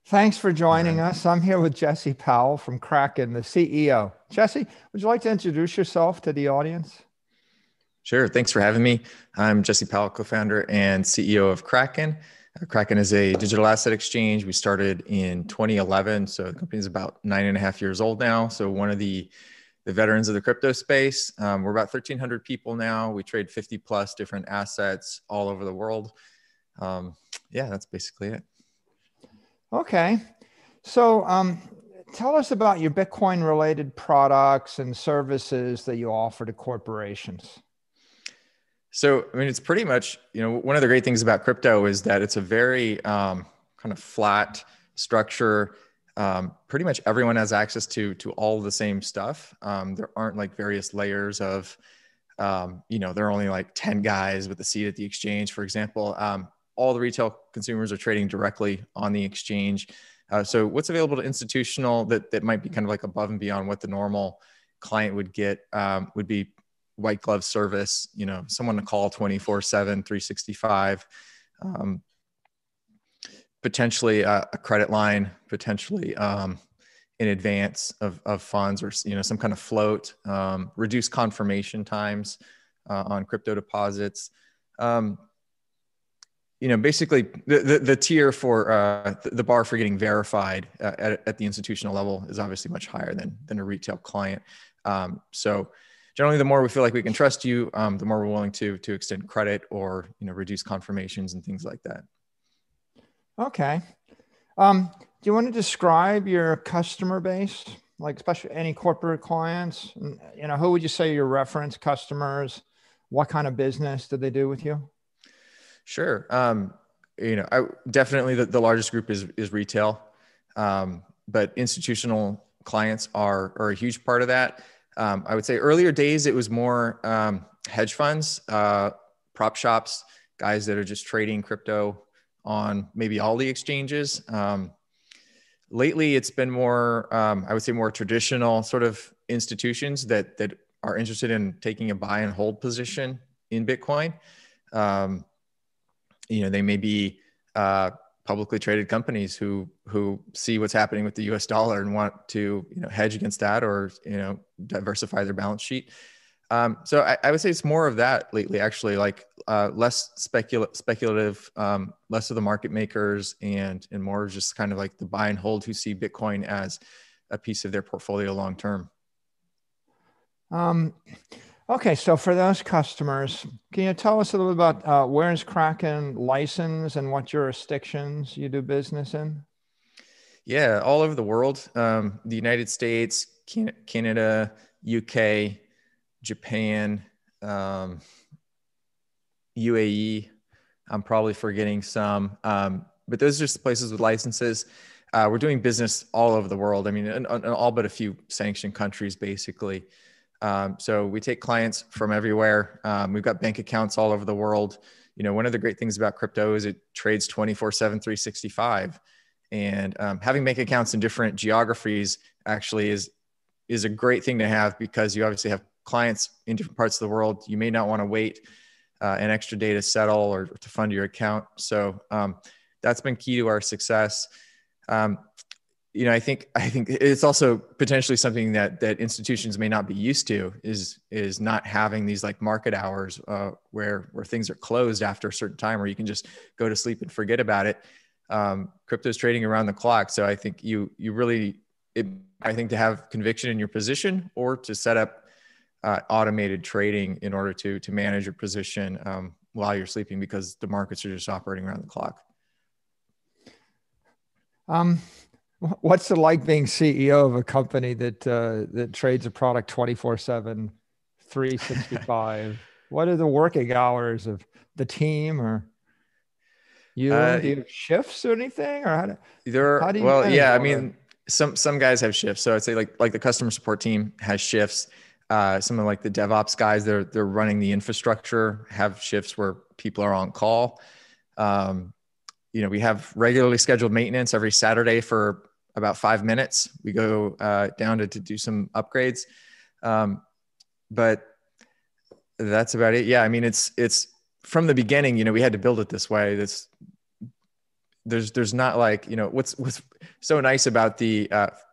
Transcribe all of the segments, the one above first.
Thanks for All joining right. us. I'm here with Jesse Powell from Kraken, the CEO. Jesse, would you like to introduce yourself to the audience? Sure. Thanks for having me. I'm Jesse Powell, co-founder and CEO of Kraken. Kraken is a digital asset exchange. We started in 2011. So the company is about 9.5 years old now. So one of the veterans of the crypto space. We're about 1,300 people now. We trade 50 plus different assets all over the world. Yeah, that's basically it. Okay. So tell us about your Bitcoin related products and services that you offer to corporations. So, I mean, it's pretty much, one of the great things about crypto is that it's a very kind of flat structure. Pretty much everyone has access to all the same stuff. There aren't like various layers of, there are only like 10 guys with a seat at the exchange, for example. All the retail consumers are trading directly on the exchange. So what's available to institutional that might be kind of like above and beyond what the normal client would get would be white glove service, someone to call 24/7, 365, potentially a credit line, potentially in advance of funds or, some kind of float, reduce confirmation times on crypto deposits. Basically the tier for the bar for getting verified at the institutional level is obviously much higher than a retail client. So generally, the more we feel like we can trust you, the more we're willing to extend credit or reduce confirmations and things like that. Okay. Do you want to describe your customer base, like especially any corporate clients? Who would you say your reference customers? What kind of business do they do with you? Sure. Definitely the largest group is retail, but institutional clients are a huge part of that. I would say earlier days, it was more hedge funds, prop shops, guys that are just trading crypto on maybe all the exchanges. Lately, it's been more, I would say, more traditional sort of institutions that are interested in taking a buy and hold position in Bitcoin. They may be publicly traded companies who see what's happening with the U.S. dollar and want to hedge against that or diversify their balance sheet. So I would say it's more of that lately, actually, like less speculative, less of the market makers, and more just kind of like the buy and hold who see Bitcoin as a piece of their portfolio long term. Okay, so for those customers, can you tell us a little about where is Kraken licensed and what jurisdictions you do business in? Yeah, all over the world, the United States, Canada, UK, Japan, UAE. I'm probably forgetting some, but those are just places with licenses. We're doing business all over the world. I mean, in all but a few sanctioned countries, basically. So we take clients from everywhere. We've got bank accounts all over the world. One of the great things about crypto is it trades 24/7, 365. And having bank accounts in different geographies actually is a great thing to have because you obviously have clients in different parts of the world. You may not want to wait an extra day to settle or to fund your account. So that's been key to our success. I think it's also potentially something that institutions may not be used to is not having these like market hours where things are closed after a certain time where you can just go to sleep and forget about it. Crypto is trading around the clock, so I think I think to have conviction in your position or to set up automated trading in order to manage your position while you're sleeping because the markets are just operating around the clock. What's it like being CEO of a company that trades a product 24/7, 365? What are the working hours of the team or you? Do you have shifts or anything, or how do you Well, manage yeah, I all that? mean, some guys have shifts. So I'd say like the customer support team has shifts. Some of like the DevOps guys, they're running the infrastructure, have shifts where people are on call. We have regularly scheduled maintenance every Saturday for about 5 minutes. We go down to do some upgrades. But that's about it. Yeah. I mean, it's from the beginning, we had to build it this way. there's not like, what's so nice about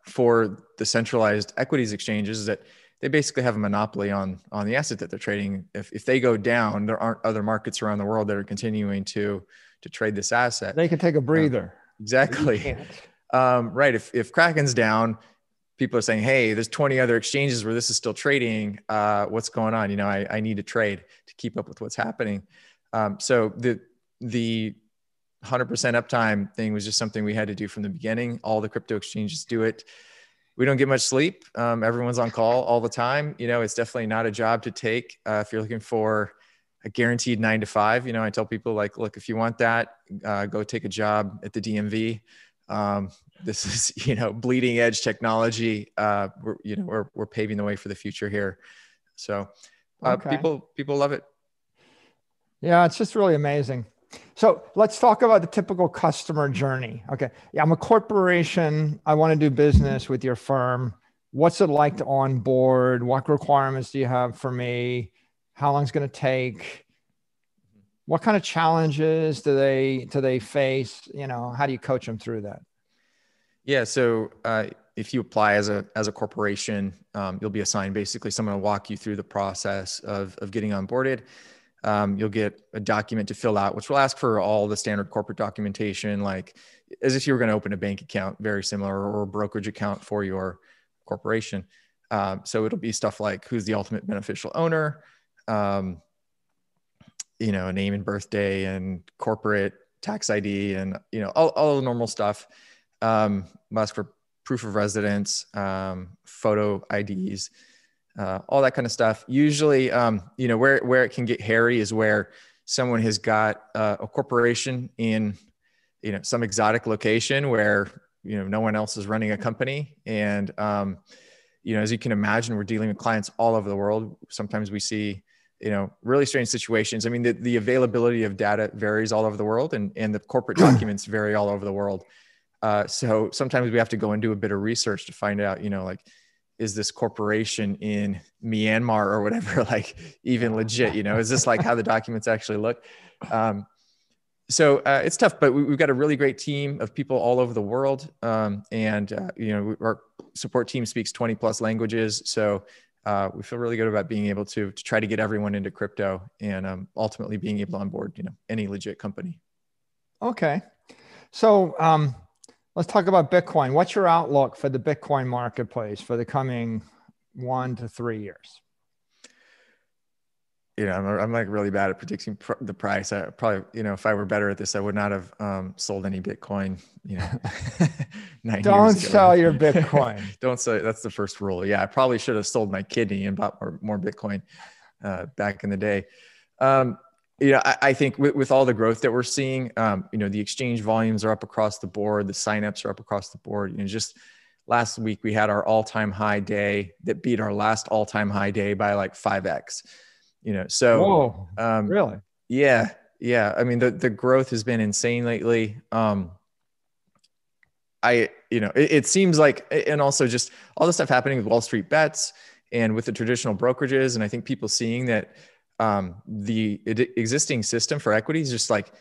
for the centralized equities exchanges is that they basically have a monopoly on the asset that they're trading. If they go down, there aren't other markets around the world that are continuing to trade this asset. They can take a breather. Exactly. Right. If Kraken's down, people are saying, hey, there's 20 other exchanges where this is still trading. What's going on? I need to trade to keep up with what's happening. So the 100% uptime thing was just something we had to do from the beginning. All the crypto exchanges do it. We don't get much sleep. Everyone's on call all the time. It's definitely not a job to take. If you're looking for a guaranteed 9 to 5, I tell people like, look, if you want that, go take a job at the DMV. This is, bleeding edge technology. We're paving the way for the future here. So people love it. Yeah, it's just really amazing. So let's talk about the typical customer journey. Okay. Yeah, I'm a corporation. I want to do business with your firm. What's it like to onboard? What requirements do you have for me? How long is it going to take? What kind of challenges do they face? How do you coach them through that? Yeah. So if you apply as a corporation, you'll be assigned basically someone to walk you through the process of getting onboarded. You'll get a document to fill out, which will ask for all the standard corporate documentation, like as if you were going to open a bank account, very similar, or a brokerage account for your corporation. So it'll be stuff like who's the ultimate beneficial owner, name and birthday and corporate tax ID and, all the normal stuff. We'll ask for proof of residence, photo IDs, all that kind of stuff. Usually, where it can get hairy is where someone has got a corporation in, some exotic location where, no one else is running a company. And, as you can imagine, we're dealing with clients all over the world. Sometimes we see, really strange situations. I mean, the availability of data varies all over the world and the corporate documents vary all over the world. So sometimes we have to go and do a bit of research to find out, is this corporation in Myanmar or whatever, like even legit, is this like how the documents actually look? So it's tough, but we've got a really great team of people all over the world. Our support team speaks 20 plus languages. So we feel really good about being able to try to get everyone into crypto and ultimately being able to onboard, any legit company. Okay. So let's talk about Bitcoin. What's your outlook for the Bitcoin marketplace for the coming 1 to 3 years? I'm like really bad at predicting the price. I probably, if I were better at this, I would not have sold any Bitcoin, 9 Don't years ago. sell your Bitcoin. Don't sell. That's the first rule. Yeah. I probably should have sold my kidney and bought more Bitcoin back in the day. I think with all the growth that we're seeing, the exchange volumes are up across the board. The signups are up across the board. Just last week we had our all-time high day that beat our last all-time high day by like 5x. Whoa, really? Yeah. I mean, the growth has been insane lately. It seems like, and also just all the stuff happening with Wall Street bets and with the traditional brokerages. And I think people seeing that the existing system for equities just like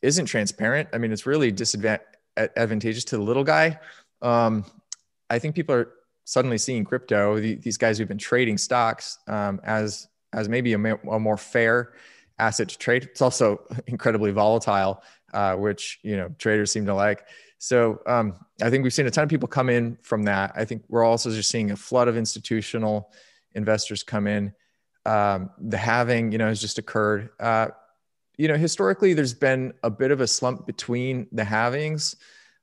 isn't transparent. I mean, it's really advantageous to the little guy. I think people are suddenly seeing crypto, these guys who've been trading stocks, as maybe a more fair asset to trade. It's also incredibly volatile, which, traders seem to like. So I think we've seen a ton of people come in from that. I think we're also just seeing a flood of institutional investors come in. The halving, has just occurred. Historically, there's been a bit of a slump between the halvings,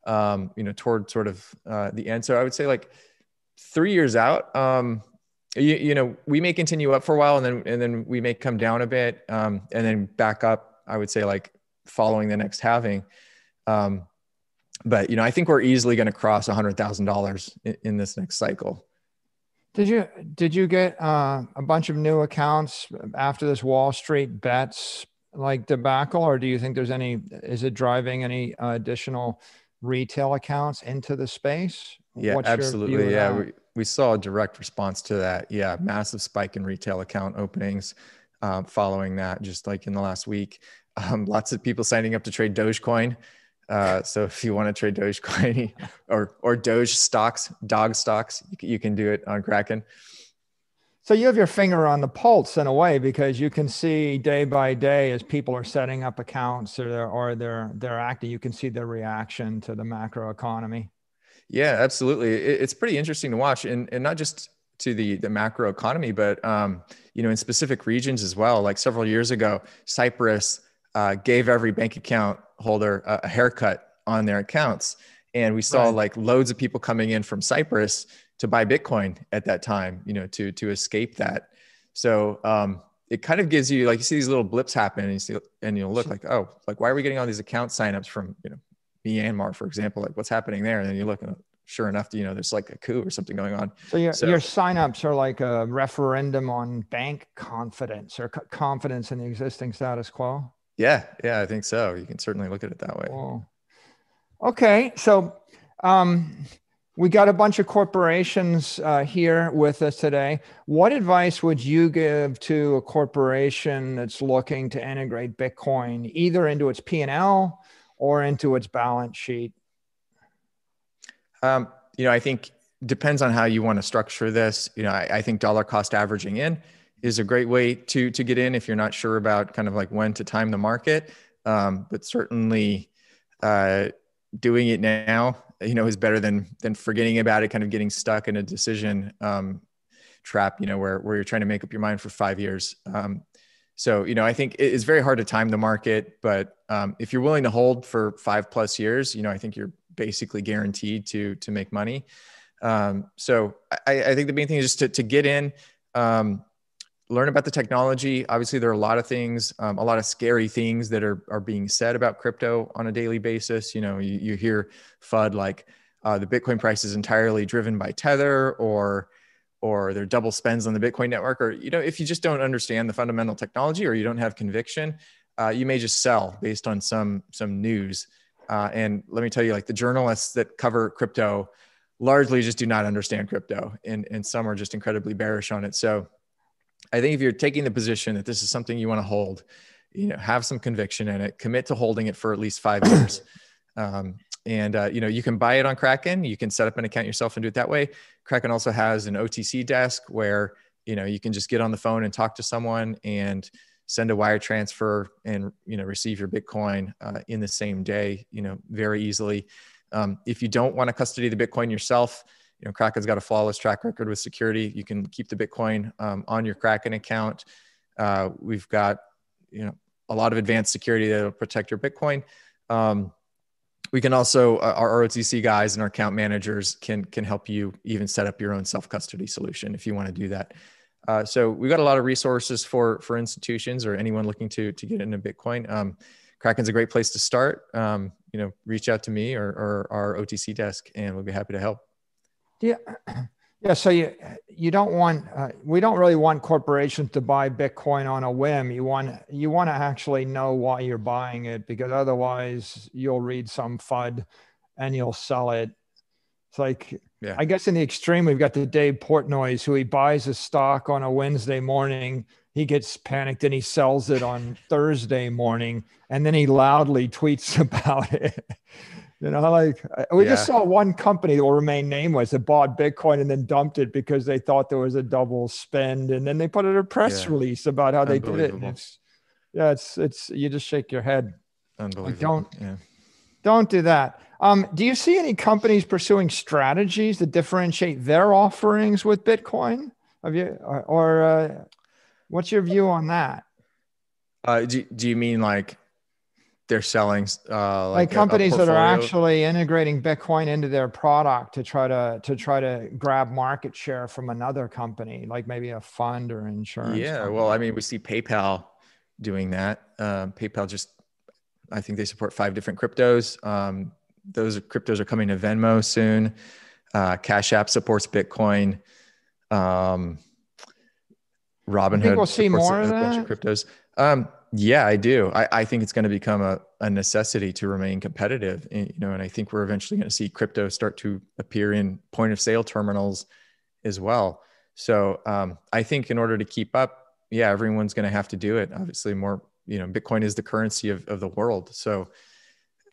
toward sort of the end. So I would say like 3 years out, we may continue up for a while and then we may come down a bit and then back up, I would say like following the next halving. But I think we're easily going to cross $100,000 in this next cycle. Did you get a bunch of new accounts after this Wall Street bets like debacle, or do you think is it driving any additional retail accounts into the space? Yeah, absolutely. Yeah. We saw a direct response to that. Yeah. Massive spike in retail account openings following that, just like in the last week. Lots of people signing up to trade Dogecoin. So if you want to trade Dogecoin or Doge stocks, dog stocks, you can do it on Kraken. So you have your finger on the pulse in a way, because you can see day by day as people are setting up accounts they're acting, you can see their reaction to the macro economy. Yeah, absolutely. It's pretty interesting to watch, and not just to the macro economy, but in specific regions as well. Like several years ago, Cyprus gave every bank account holder a haircut on their accounts, and we saw like loads of people coming in from Cyprus to buy Bitcoin at that time, to escape that. So it kind of gives you, like, you see these little blips happen, and you'll look like, oh, like, why are we getting all these account signups from, Myanmar, for example? Like, what's happening there? And then you look, and sure enough, there's like a coup or something going on. So your signups are like a referendum on bank confidence or confidence in the existing status quo. Yeah, I think so. You can certainly look at it that way. Cool. Okay, so we got a bunch of corporations here with us today. What advice would you give to a corporation that's looking to integrate Bitcoin either into its P&L or into its balance sheet? I think depends on how you want to structure this. I think dollar cost averaging in is a great way to get in if you're not sure about kind of like when to time the market. But certainly doing it now, is better than forgetting about it, kind of getting stuck in a decision trap, where you're trying to make up your mind for 5 years. So, I think it's very hard to time the market, but if you're willing to hold for 5+ years, I think you're basically guaranteed to make money. So I think the main thing is just to get in, learn about the technology. Obviously, there are a lot of things, a lot of scary things that are being said about crypto on a daily basis. You hear FUD like the Bitcoin price is entirely driven by Tether, or there are double spends on the Bitcoin network, or if you just don't understand the fundamental technology or you don't have conviction, you may just sell based on some news. And let me tell you, like, the journalists that cover crypto largely just do not understand crypto, and some are just incredibly bearish on it. So I think if you're taking the position that this is something you want to hold, have some conviction in it, commit to holding it for at least 5 years. You can buy it on Kraken. You can set up an account yourself and do it that way. Kraken also has an OTC desk where, you can just get on the phone and talk to someone and send a wire transfer and, receive your Bitcoin in the same day, very easily. If you don't want to custody the Bitcoin yourself, Kraken's got a flawless track record with security. You can keep the Bitcoin on your Kraken account. We've got, a lot of advanced security that will protect your Bitcoin. We can also, our ROTC guys and our account managers can help you even set up your own self-custody solution if you want to do that. So we've got a lot of resources for institutions or anyone looking to get into Bitcoin. Kraken's a great place to start. Reach out to me or our OTC desk, and we'll be happy to help. Yeah. So you don't want, we don't really want corporations to buy Bitcoin on a whim. You want to actually know why you're buying it, because otherwise you'll read some FUD and you'll sell it. It's like, yeah. I guess in the extreme, we've got the Dave Portnoy's, who he buys a stock on a Wednesday morning. He gets panicked and he sells it on Thursday morning, and then he loudly tweets about it. We just saw one company that will remain nameless that bought Bitcoin and then dumped it because they thought there was a double spend. And then they put out a press release about how they did it. And it's you just shake your head. Unbelievable. Don't do that. Do you see any companies pursuing strategies that differentiate their offerings with Bitcoin? Have you, or what's your view on that? Do you mean like they're selling like companies that are actually integrating Bitcoin into their product to try to grab market share from another company, like maybe a fund or insurance? Yeah, company? well, I mean, we see PayPal doing that. PayPal I think they support 5 different cryptos. Those cryptos are coming to Venmo soon. Cash App supports Bitcoin. Robinhood. I think we'll see more of that. Bunch of cryptos. Yeah, I do. I think it's going to become a necessity to remain competitive, and I think we're eventually going to see crypto start to appear in point of sale terminals as well. So I think in order to keep up, everyone's going to have to do it. Obviously, more, Bitcoin is the currency of the world. So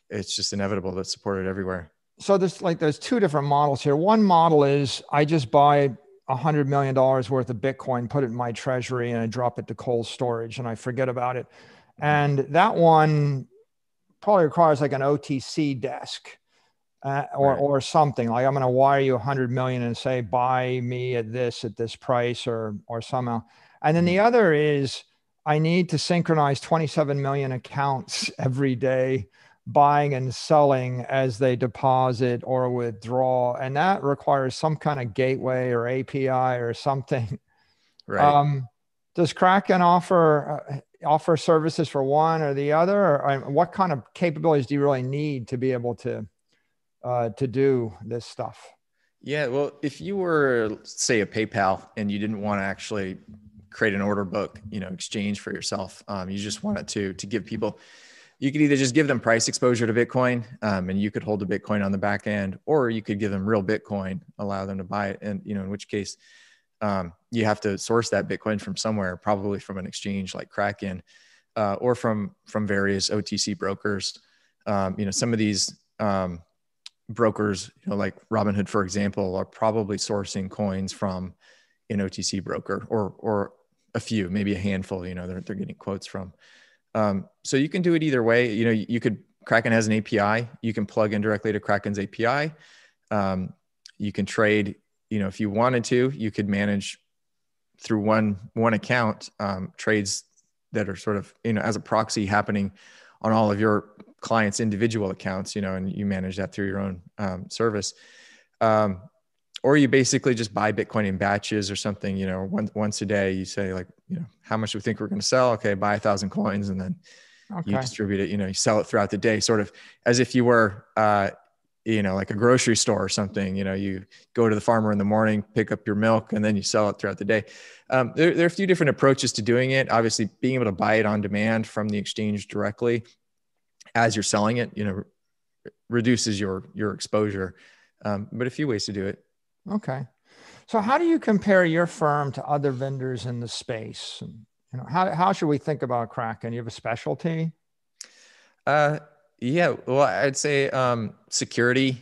it's just inevitable that's supported everywhere. So there's two different models here. One model is I just buy $100 million worth of Bitcoin, put it in my treasury, and I drop it to cold storage and I forget about it. And that one probably requires like an OTC desk or something. Like I'm going to wire you 100 million and say, buy me at this price or somehow. And then the other is I need to synchronize 27 million accounts every day, buying and selling as they deposit or withdraw. And that requires some kind of gateway or API or something. Right. Does Kraken offer services for one or the other? Or what kind of capabilities do you really need to be able to do this stuff? Yeah. Well, if you were, say, a PayPal and you didn't want to actually create an order book, exchange for yourself, you just wanted to give people, you could either just give them price exposure to Bitcoin, and you could hold the Bitcoin on the back end, or you could give them real Bitcoin, allow them to buy it. And, in which case, you have to source that Bitcoin from somewhere, probably from an exchange like Kraken, or from various OTC brokers. Some of these brokers, like Robinhood, for example, are probably sourcing coins from an OTC broker or a few, maybe a handful, they're getting quotes from. So you can do it either way. Kraken has an API. You can plug in directly to Kraken's API. You can trade, if you wanted to, you could manage through one account, trades that are sort of, as a proxy happening on all of your clients' individual accounts, and you manage that through your own service. Or you basically just buy Bitcoin in batches or something, once a day. You say like, how much do we think we're going to sell? Okay, buy 1,000 coins, and then you distribute it. You sell it throughout the day, sort of as if you were, like a grocery store or something. You go to the farmer in the morning, pick up your milk, and then you sell it throughout the day. There are a few different approaches to doing it. Obviously, being able to buy it on demand from the exchange directly as you're selling it, reduces your exposure. But a few ways to do it. Okay. So how do you compare your firm to other vendors in the space? How should we think about Kraken? You have a specialty? Yeah, well, I'd say security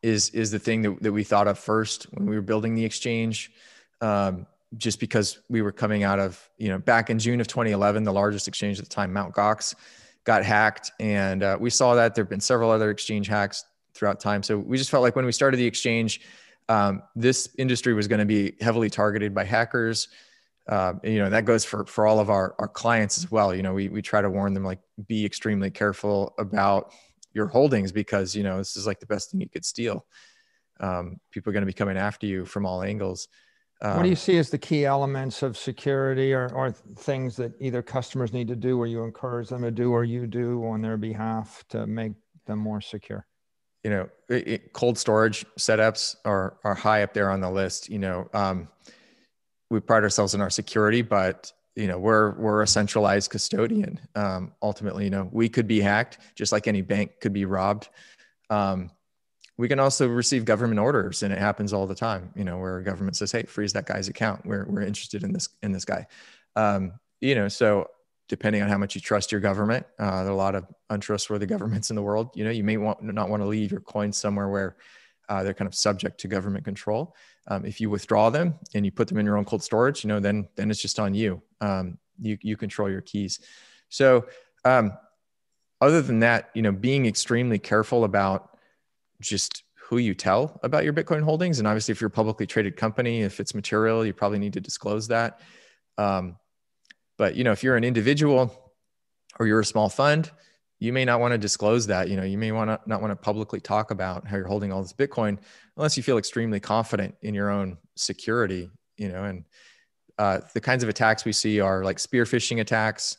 is the thing that we thought of first when we were building the exchange. Just because we were coming out of, back in June of 2011, the largest exchange at the time, Mt. Gox, got hacked. And we saw that there have been several other exchange hacks throughout time. So we just felt like when we started the exchange, this industry was going to be heavily targeted by hackers. That goes for all of our clients as well. We try to warn them, like, be extremely careful about your holdings because, this is like the best thing you could steal. People are going to be coming after you from all angles. What do you see as the key elements of security or things that either customers need to do or you encourage them to do or you do on their behalf to make them more secure? Cold storage setups are high up there on the list. We pride ourselves in our security, but we're a centralized custodian. Ultimately, we could be hacked just like any bank could be robbed. We can also receive government orders, and it happens all the time, where a government says, hey, freeze that guy's account. We're interested in this guy. So depending on how much you trust your government, there are a lot of untrustworthy governments in the world. You may not want to leave your coins somewhere where they're kind of subject to government control. If you withdraw them and you put them in your own cold storage, then it's just on you. You control your keys. So other than that, being extremely careful about just who you tell about your Bitcoin holdings. And obviously, if you're a publicly traded company, if it's material, you probably need to disclose that. But if you're an individual or you're a small fund, you may not want to disclose that. You may not want to publicly talk about how you're holding all this Bitcoin unless you feel extremely confident in your own security. And the kinds of attacks we see are like spear phishing attacks.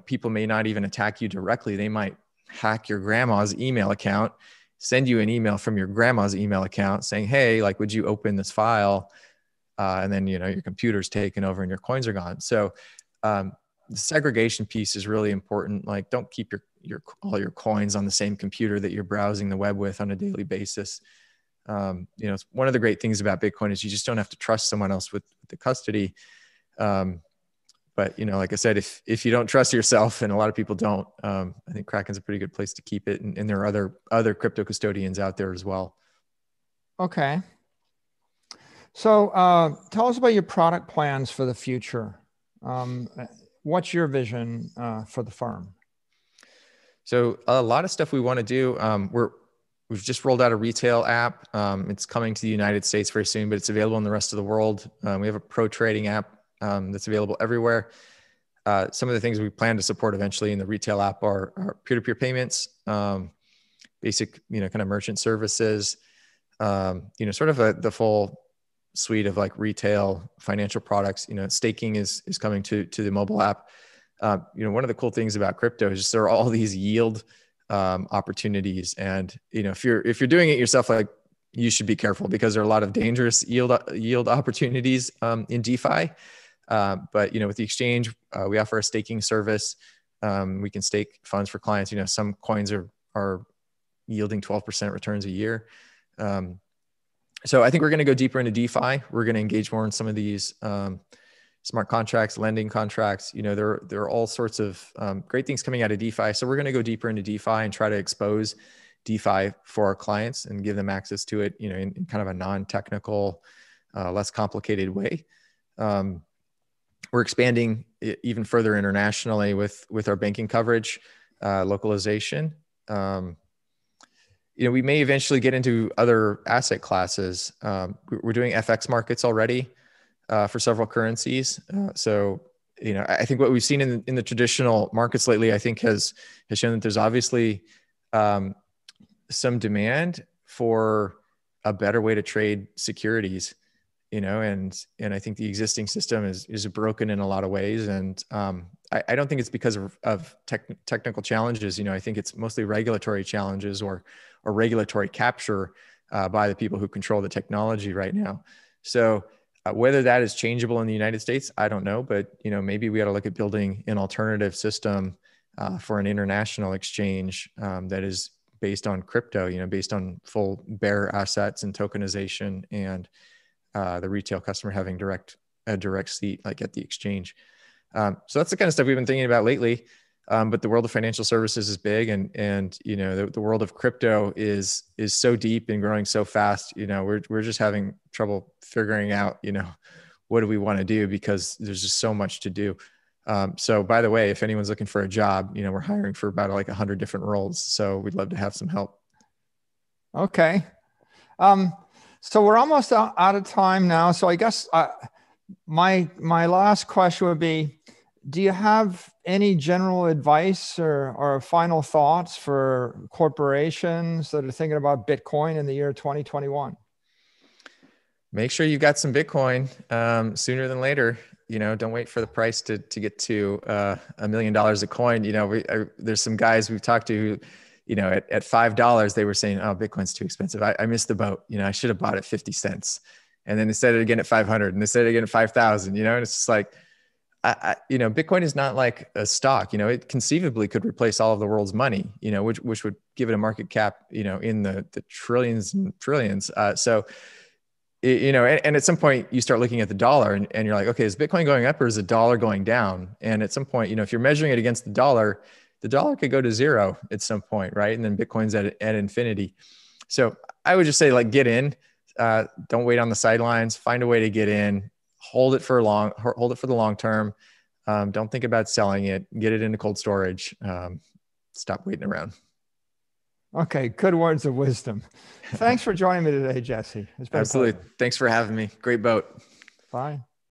People may not even attack you directly. They might hack your grandma's email account, send you an email from your grandma's email account saying, hey, like, would you open this file? And then, your computer's taken over and your coins are gone. So the segregation piece is really important. Like, don't keep all your coins on the same computer that you're browsing the web with on a daily basis. It's one of the great things about Bitcoin is you just don't have to trust someone else with the custody. But But, like I said, if you don't trust yourself, and a lot of people don't, I think Kraken's a pretty good place to keep it. And there are other crypto custodians out there as well. Okay. So tell us about your product plans for the future. What's your vision for the firm? So a lot of stuff we want to do. We've just rolled out a retail app. It's coming to the United States very soon, but it's available in the rest of the world. We have a pro trading app that's available everywhere. Some of the things we plan to support eventually in the retail app are peer-to-peer payments, basic, kind of merchant services, sort of the full suite of like retail financial products. Staking is coming to the mobile app. One of the cool things about crypto is just there are all these yield opportunities, and if you're doing it yourself, like, you should be careful because there are a lot of dangerous yield opportunities in DeFi. But with the exchange, we offer a staking service. We can stake funds for clients. Some coins are yielding 12% returns a year. So I think we're going to go deeper into DeFi. We're going to engage more in some of these smart contracts, lending contracts. There are all sorts of great things coming out of DeFi. So we're going to go deeper into DeFi and try to expose DeFi for our clients and give them access to it, in kind of a non-technical, less complicated way. We're expanding even further internationally with our banking coverage, localization. We may eventually get into other asset classes. We're doing FX markets already for several currencies. So, I think what we've seen in the traditional markets lately, I think has shown that there's obviously some demand for a better way to trade securities. And I think the existing system is broken in a lot of ways. And I don't think it's because of technical challenges. I think it's mostly regulatory challenges or regulatory capture by the people who control the technology right now. So whether that is changeable in the United States, I don't know. But, maybe we ought to look at building an alternative system for an international exchange that is based on crypto, based on full bearer assets and tokenization, and the retail customer having a direct seat like at the exchange. So that's the kind of stuff we've been thinking about lately. But the world of financial services is big, and the world of crypto is so deep and growing so fast. We're just having trouble figuring out what do we want to do, because there's just so much to do. So by the way, if anyone's looking for a job, we're hiring for about like 100 different roles. So we'd love to have some help. Okay. So we're almost out of time now. So I guess my last question would be, do you have any general advice or final thoughts for corporations that are thinking about Bitcoin in the year 2021? Make sure you've got some Bitcoin sooner than later. Don't wait for the price to get to $1 million a coin. There's some guys we've talked to who, at $5, they were saying, "Oh, Bitcoin's too expensive. I missed the boat. I should have bought it 50 cents." And then they said it again at 500, and they said it again at 5,000, and it's just like, Bitcoin is not like a stock. It conceivably could replace all of the world's money, which would give it a market cap, in the trillions and trillions. And at some point you start looking at the dollar and you're like, okay, is Bitcoin going up or is the dollar going down? And at some point, if you're measuring it against the dollar could go to zero at some point, right? And then Bitcoin's at infinity. So I would just say, like, get in, don't wait on the sidelines, find a way to get in, hold it for the long term. Don't think about selling it, get it into cold storage. Stop waiting around. Okay. Good words of wisdom. Thanks for joining me today, Jesse. It's been Absolutely. Thanks for having me. Great boat. Bye.